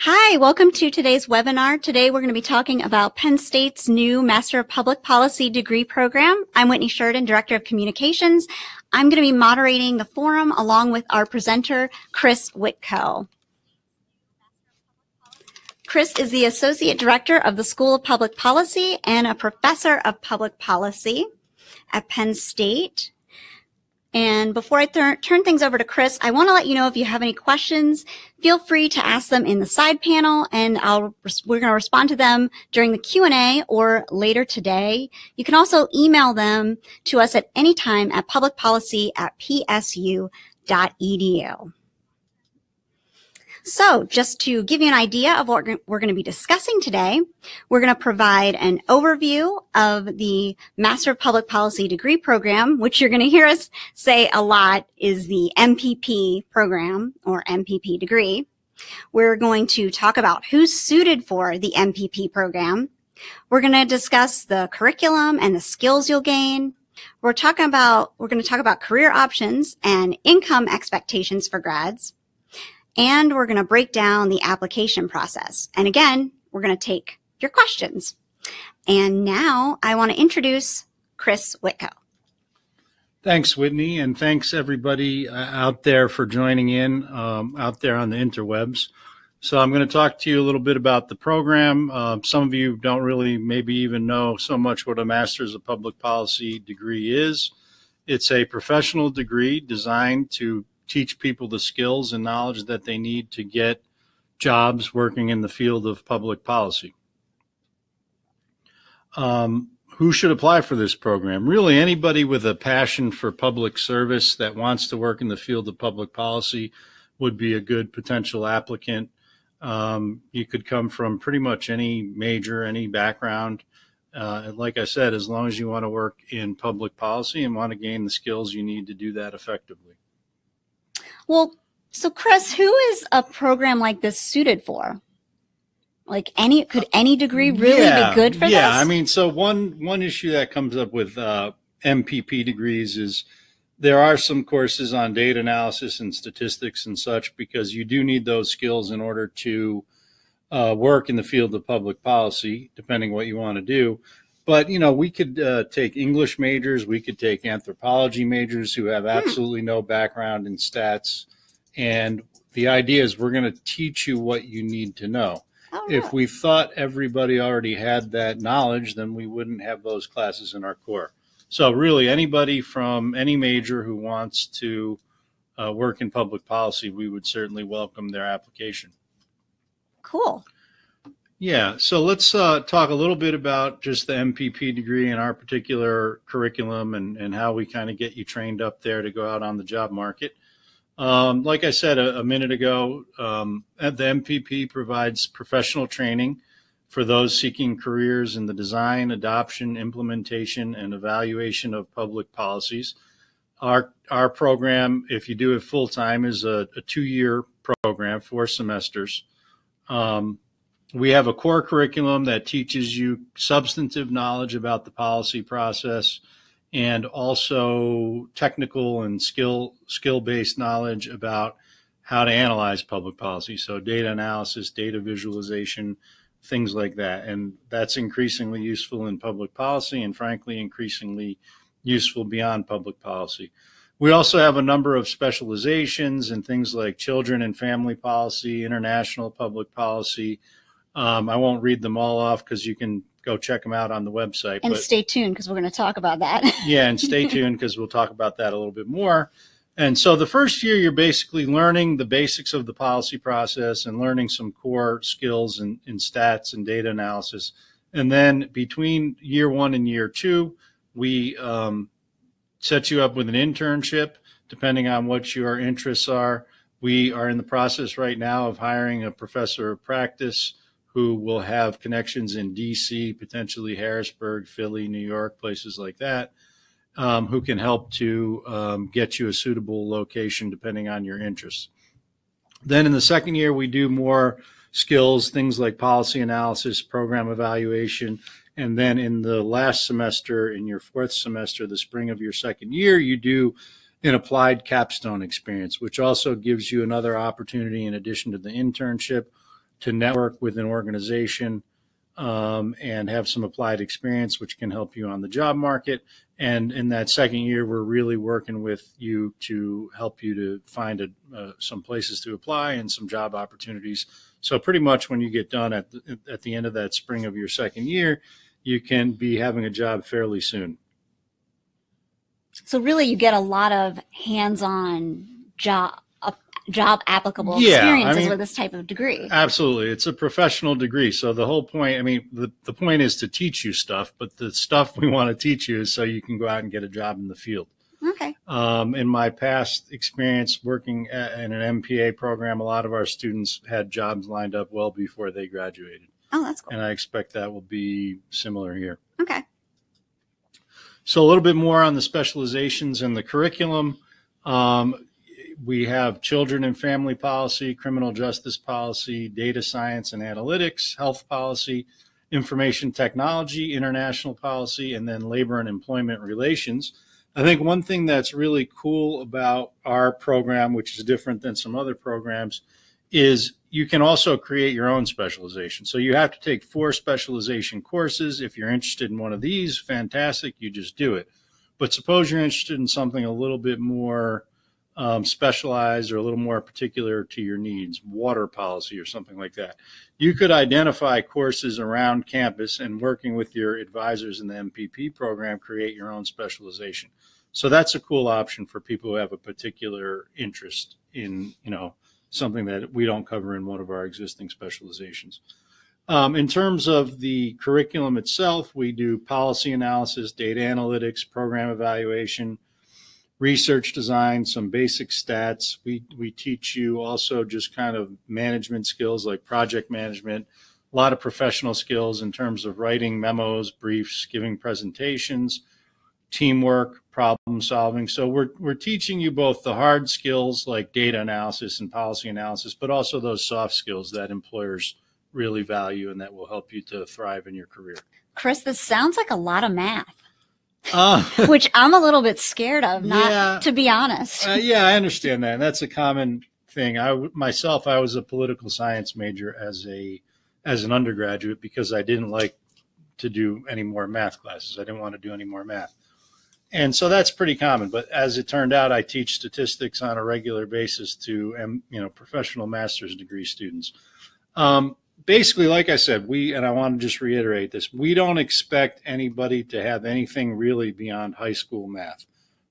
Hi, welcome to today's webinar. Today we're going to be talking about Penn State's new Master of Public Policy degree program. I'm Whitney Sheridan, Director of Communications. I'm going to be moderating the forum along with our presenter, Chris Whitko. Chris is the Associate Director of the School of Public Policy and a Professor of Public Policy at Penn State. And before I turn things over to Chris, I want to let you know if you have any questions, feel free to ask them in the side panel, and we're going to respond to them during the Q&A or later today. You can also email them to us at any time at publicpolicy@psu.edu. So just to give you an idea of what we're going to be discussing today, we're going to provide an overview of the Master of Public Policy degree program, which you're going to hear us say a lot is the MPP program or MPP degree. We're going to talk about who's suited for the MPP program. We're going to discuss the curriculum and the skills you'll gain. We're going to talk about career options and income expectations for grads. And we're going to break down the application process. And again, we're going to take your questions. And now I want to introduce Chris Whitko. Thanks, Whitney, and thanks everybody out there for joining in out there on the interwebs. So I'm going to talk to you a little bit about the program. Some of you don't really maybe even know so much what a Master's of Public Policy degree is. It's a professional degree designed to teach people the skills and knowledge that they need to get jobs working in the field of public policy. Who should apply for this program? Really, anybody with a passion for public service that wants to work in the field of public policy would be a good potential applicant. You could come from pretty much any major, any background. And like I said, as long as you want to work in public policy and want to gain the skills you need to do that effectively. Well, so Chris, who is a program like this suited for? Like could any degree really be good for this? Yeah, I mean, so one issue that comes up with MPP degrees is there are some courses on data analysis and statistics and such, because you do need those skills in order to work in the field of public policy, depending what you want to do. But, you know, we could take English majors, we could take anthropology majors who have absolutely no background in stats. And the idea is we're going to teach you what you need to know. Oh, yeah. If we thought everybody already had that knowledge, then we wouldn't have those classes in our core. So really, anybody from any major who wants to work in public policy, we would certainly welcome their application. Cool. Yeah, so let's talk a little bit about just the MPP degree and our particular curriculum and how we kind of get you trained up there to go out on the job market. Like I said a minute ago, the MPP provides professional training for those seeking careers in the design, adoption, implementation, and evaluation of public policies. Our program, if you do it full-time, is a 2-year program, 4 semesters. We have a core curriculum that teaches you substantive knowledge about the policy process and also technical and skill-based knowledge about how to analyze public policy. So data analysis, data visualization, things like that. And that's increasingly useful in public policy and frankly, increasingly useful beyond public policy. We also have a number of specializations in things like children and family policy, international public policy. I won't read them all off because you can go check them out on the website. And stay tuned because we're going to talk about that. Yeah, and stay tuned because we'll talk about that a little bit more. And so the first year, you're basically learning the basics of the policy process and learning some core skills in stats and data analysis. And then between year 1 and year 2, we set you up with an internship, depending on what your interests are. We are in the process right now of hiring a professor of practice who will have connections in DC, potentially Harrisburg, Philly, New York, places like that, who can help to get you a suitable location depending on your interests. Then in the second year, we do more skills, things like policy analysis, program evaluation. And then in the last semester, in your 4th semester, the spring of your second year, you do an applied capstone experience, which also gives you another opportunity in addition to the internship to network with an organization and have some applied experience, which can help you on the job market. And in that second year, we're really working with you to help you to find some places to apply and some job opportunities. So pretty much when you get done at the end of that spring of your second year, you can be having a job fairly soon. So really you get a lot of hands-on job applicable experiences with this type of degree. Absolutely. It's a professional degree. So the whole point, the point is to teach you stuff, but the stuff we want to teach you is so you can go out and get a job in the field. Okay. In my past experience working in an MPA program, a lot of our students had jobs lined up well before they graduated. Oh, that's cool. And I expect that will be similar here. Okay. So a little bit more on the specializations and the curriculum. We have children and family policy, criminal justice policy, data science and analytics, health policy, information technology, international policy, and then labor and employment relations. I think one thing that's really cool about our program, which is different than some other programs, is you can also create your own specialization. So you have to take 4 specialization courses. If you're interested in one of these, fantastic, you just do it. But suppose you're interested in something a little bit more specialized or a little more particular to your needs, water policy or something like that. You could identify courses around campus and working with your advisors in the MPP program, create your own specialization. So that's a cool option for people who have a particular interest in, something that we don't cover in one of our existing specializations. In terms of the curriculum itself, we do policy analysis, data analytics, program evaluation, research design, some basic stats. We teach you also just kind of management skills like project management, a lot of professional skills in terms of writing memos, briefs, giving presentations, teamwork, problem solving. So we're teaching you both the hard skills like data analysis and policy analysis, but also those soft skills that employers really value and that will help you to thrive in your career. Chris, this sounds like a lot of math. Which I'm a little bit scared of, to be honest. Yeah, I understand that. And that's a common thing. I was a political science major as an undergraduate because I didn't like to do any more math classes. I didn't want to do any more math. And so that's pretty common. But as it turned out, I teach statistics on a regular basis to professional master's degree students. Basically, like I said, and I want to just reiterate this, we don't expect anybody to have anything really beyond high school math.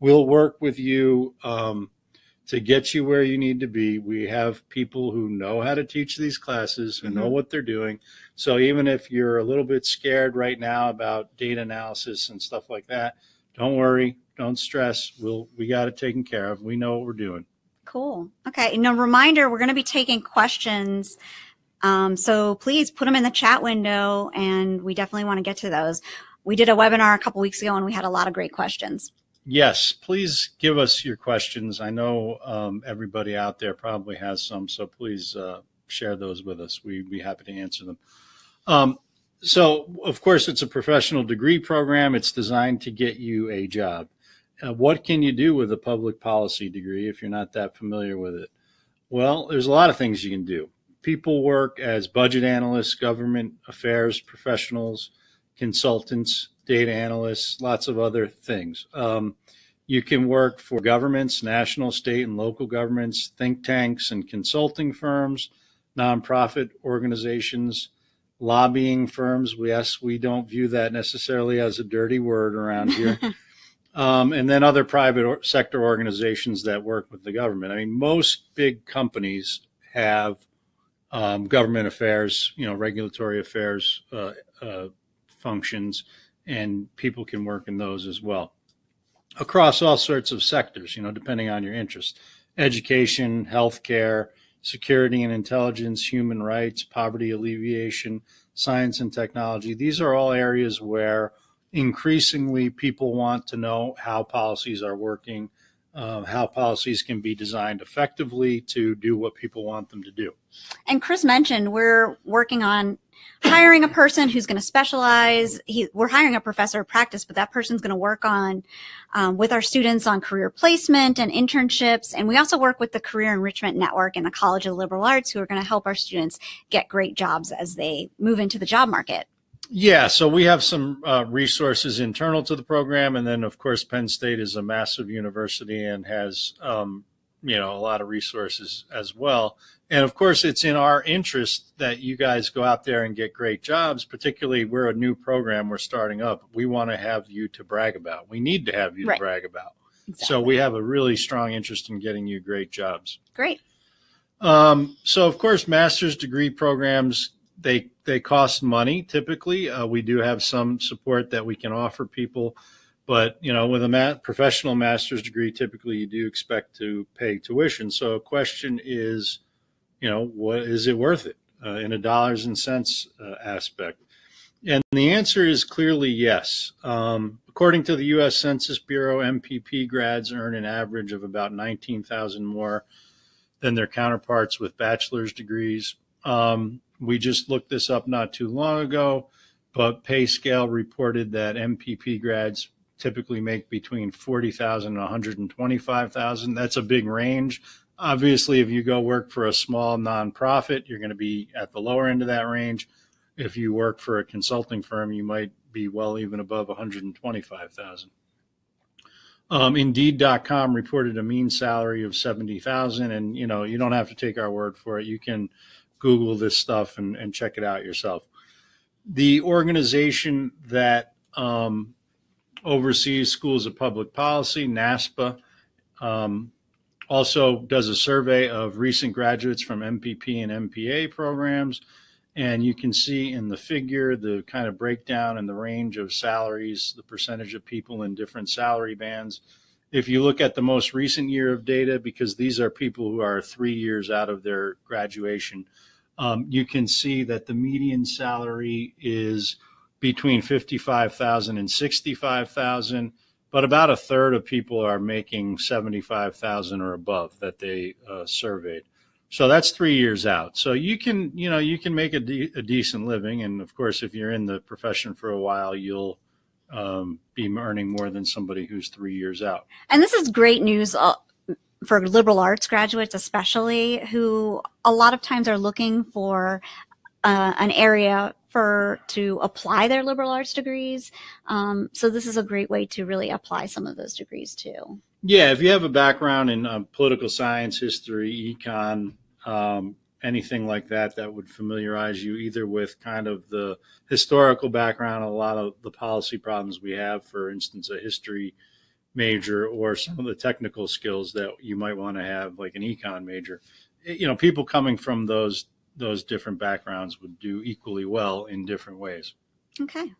We'll work with you to get you where you need to be. We have people who know how to teach these classes, who know what they're doing. So even if you're a little bit scared right now about data analysis and stuff like that, don't worry, don't stress. We got it taken care of. We know what we're doing. Cool. Okay. And a reminder, we're going to be taking questions. So please put them in the chat window, and we definitely want to get to those. We did a webinar a couple weeks ago, and we had a lot of great questions. Yes, please give us your questions. I know everybody out there probably has some, so please share those with us. We'd be happy to answer them. So, of course, it's a professional degree program. It's designed to get you a job. What can you do with a public policy degree if you're not that familiar with it? Well, there's a lot of things you can do. People work as budget analysts, government affairs professionals, consultants, data analysts, lots of other things. You can work for governments, national, state, and local governments, think tanks and consulting firms, nonprofit organizations, lobbying firms. Yes, we don't view that necessarily as a dirty word around here. And then other private sector organizations that work with the government. I mean, most big companies have government affairs, regulatory affairs functions, and people can work in those as well. Across all sorts of sectors, depending on your interest. Education, healthcare, security and intelligence, human rights, poverty alleviation, science and technology. These are all areas where increasingly people want to know how policies are working, how policies can be designed effectively to do what people want them to do. And Chris mentioned we're working on hiring a person who's going to specialize. We're hiring a professor of practice, but that person's going to work on with our students on career placement and internships. And we also work with the Career Enrichment Network and the College of Liberal Arts, who are going to help our students get great jobs as they move into the job market. Yeah, so we have some resources internal to the program, and then of course Penn State is a massive university and has a lot of resources as well. And of course, it's in our interest that you guys go out there and get great jobs. Particularly, we're a new program we're starting up. We want to have you to brag about. We need to have you to brag about. Exactly. So we have a really strong interest in getting you great jobs. Great. So of course, master's degree programs, they cost money typically. We do have some support that we can offer people, but with a professional master's degree, typically you do expect to pay tuition. So a question is, what is it worth it in a dollars and cents aspect? And the answer is clearly yes. According to the U.S. Census Bureau, MPP grads earn an average of about $19,000 more than their counterparts with bachelor's degrees. We just looked this up not too long ago, but PayScale reported that MPP grads typically make between $40,000 and $125,000. That's a big range. Obviously, if you go work for a small nonprofit, you're going to be at the lower end of that range. If you work for a consulting firm, you might be well even above $125,000. Indeed.com reported a mean salary of $70,000, and you don't have to take our word for it. You can Google this stuff and check it out yourself. The organization that oversees schools of public policy, NASPA, also does a survey of recent graduates from MPP and MPA programs. And you can see in the figure the kind of breakdown and the range of salaries, the percentage of people in different salary bands. If you look at the most recent year of data, because these are people who are 3 years out of their graduation, you can see that the median salary is between $55,000 and $65,000, but about a third of people are making $75,000 or above that they surveyed. So that's 3 years out. So you can make a decent living, and of course, if you're in the profession for a while, you'll be earning more than somebody who's 3 years out. And this is great news for liberal arts graduates, especially, who a lot of times are looking for an area to apply their liberal arts degrees. So this is a great way to really apply some of those degrees too. Yeah, if you have a background in political science, history, econ, anything like that, that would familiarize you either with kind of the historical background, a lot of the policy problems we have, for instance, a history major, or some of the technical skills that you might want to have, like an econ major. People coming from those different backgrounds would do equally well in different ways. Okay.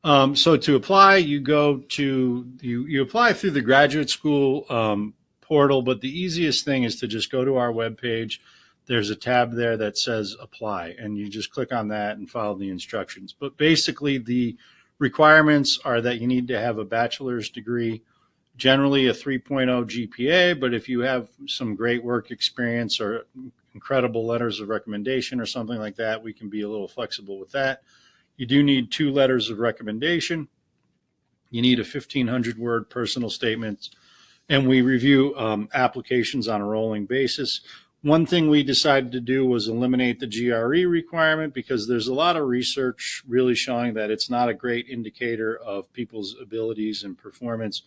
So to apply, you apply through the graduate school portal, but the easiest thing is to just go to our webpage. There's a tab there that says apply, and you just click on that and follow the instructions. But basically, the requirements are that you need to have a bachelor's degree, generally a 3.0 GPA, but if you have some great work experience or incredible letters of recommendation or something like that, we can be a little flexible with that. You do need 2 letters of recommendation. You need a 1,500-word personal statement, and we review applications on a rolling basis. One thing we decided to do was eliminate the GRE requirement, because there's a lot of research really showing that it's not a great indicator of people's abilities and performance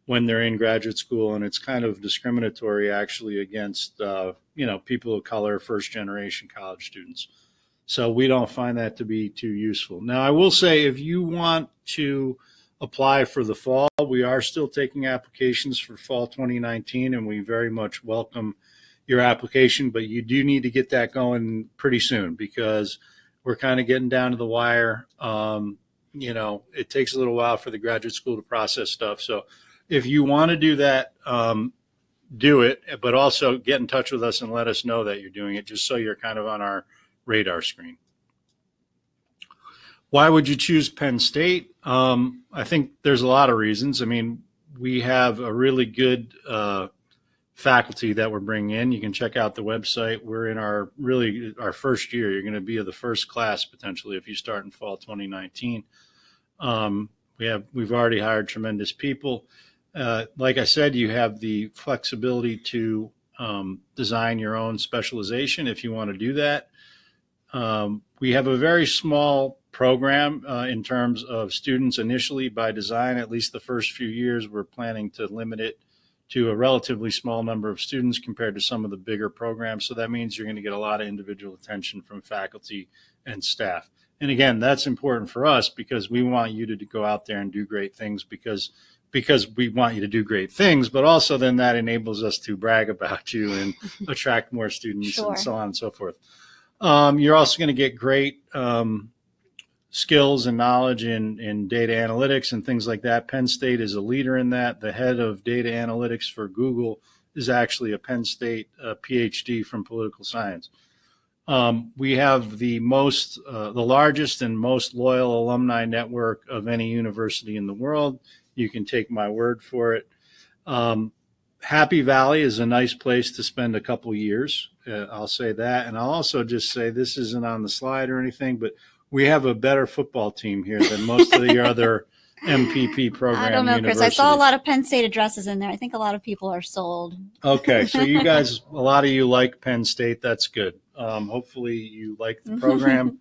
when they're in graduate school, and it's kind of discriminatory actually against people of color, first-generation college students. So we don't find that to be too useful. Now, I will say, if you want to apply for the fall, we are still taking applications for fall 2019, and we very much welcome your application, but you do need to get that going pretty soon, because we're kind of getting down to the wire. It takes a little while for the graduate school to process stuff. So if you want to do that, do it, but also get in touch with us and let us know that you're doing it, just so you're kind of on our radar screen. Why would you choose Penn State? I think there's a lot of reasons. I mean, we have a really good faculty that we're bringing in. You can check out the website. We're in our first year. You're going to be the first class potentially if you start in fall 2019. We've already hired tremendous people. Like I said, you have the flexibility to design your own specialization if you want to do that. We have a very small program in terms of students initially by design. At least the first few years, we're planning to limit it to a relatively small number of students compared to some of the bigger programs. So that means you're going to get a lot of individual attention from faculty and staff. And again, that's important for us because we want you to go out there and do great things because we want you to do great things, but also then that enables us to brag about you and attract more students Sure. and so on and so forth. You're also going to get great skills and knowledge in data analytics and things like that. Penn State is a leader in that. The head of data analytics for Google is actually a Penn State PhD from political science. We have the largest and most loyal alumni network of any university in the world. You can take my word for it. Happy Valley is a nice place to spend a couple years. I'll say that. And I'll also just say this isn't on the slide or anything, but we have a better football team here than most of the other MPP program I don't know, universities. Chris. I saw a lot of Penn State addresses in there. I think a lot of people are sold. Okay, so you guys, a lot of you like Penn State. That's good. Hopefully you like the program.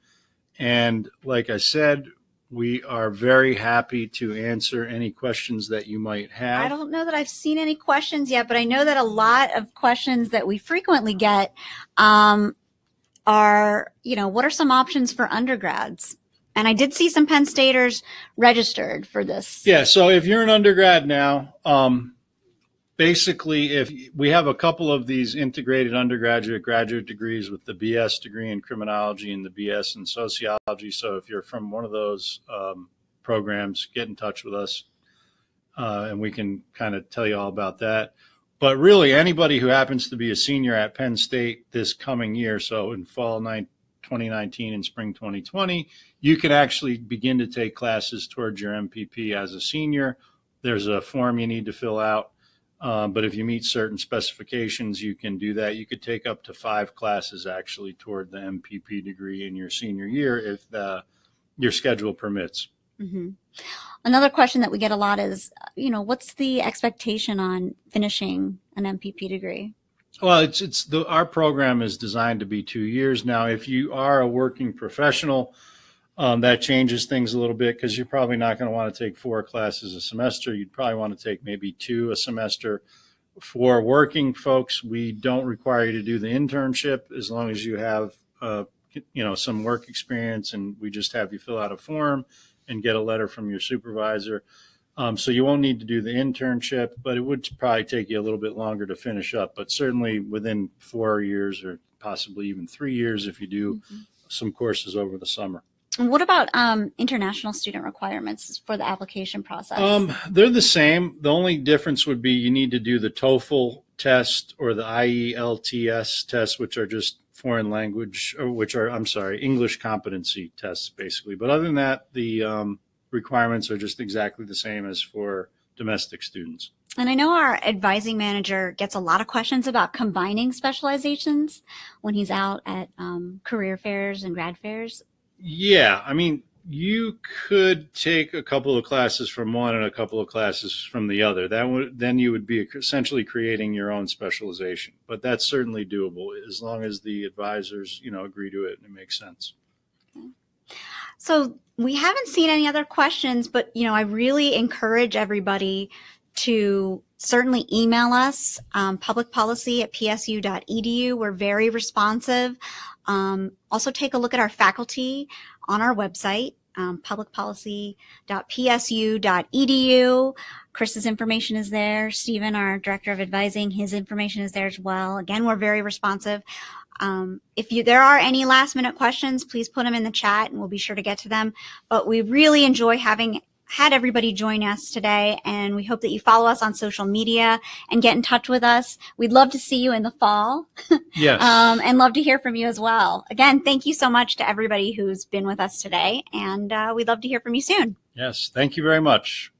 And like I said, we are very happy to answer any questions that you might have. I don't know that I've seen any questions yet, but I know that a lot of questions that we frequently get are, what are some options for undergrads? And I did see some Penn Staters registered for this. Yeah, so if you're an undergrad now, basically, if we have a couple of these integrated graduate degrees with the BS degree in criminology and the BS in sociology. So if you're from one of those programs, get in touch with us and we can kind of tell you all about that. But really, anybody who happens to be a senior at Penn State this coming year, so in fall 2019 and spring 2020, you can actually begin to take classes towards your MPP as a senior. There's a form you need to fill out. But if you meet certain specifications, you can do that. You could take up to 5 classes actually toward the MPP degree in your senior year if your schedule permits. Mm-hmm. Another question that we get a lot is, what's the expectation on finishing an MPP degree? Well, our program is designed to be 2 years. Now, if you are a working professional, that changes things a little bit because you're probably not going to want to take 4 classes a semester. You'd probably want to take maybe 2 a semester. For working folks, we don't require you to do the internship as long as you have, some work experience, and we just have you fill out a form and get a letter from your supervisor. So you won't need to do the internship, but it would probably take you a little bit longer to finish up, but certainly within 4 years or possibly even 3 years if you do some courses over the summer. And what about international student requirements for the application process? They're the same. The only difference would be you need to do the TOEFL test or the IELTS test, which are just foreign language, English competency tests, basically. But other than that, the requirements are just exactly the same as for domestic students. And I know our advising manager gets a lot of questions about combining specializations when he's out at career fairs and grad fairs. Yeah, I mean, you could take a couple of classes from one and a couple of classes from the other. Then you would be essentially creating your own specialization. But that's certainly doable as long as the advisors, agree to it and it makes sense. Okay. So we haven't seen any other questions, but I really encourage everybody to certainly email us, publicpolicy@psu.edu. We're very responsive. Also take a look at our faculty on our website, publicpolicy.psu.edu. Chris's information is there. Stephen, our director of advising, his information is there as well. Again, we're very responsive. If there are any last minute questions, please put them in the chat and we'll be sure to get to them. But we really enjoy having had everybody join us today, and we hope that you follow us on social media and get in touch with us. We'd love to see you in the fall. Yes. And love to hear from you as well. Again, thank you so much to everybody who's been with us today, and we'd love to hear from you soon. Yes, thank you very much.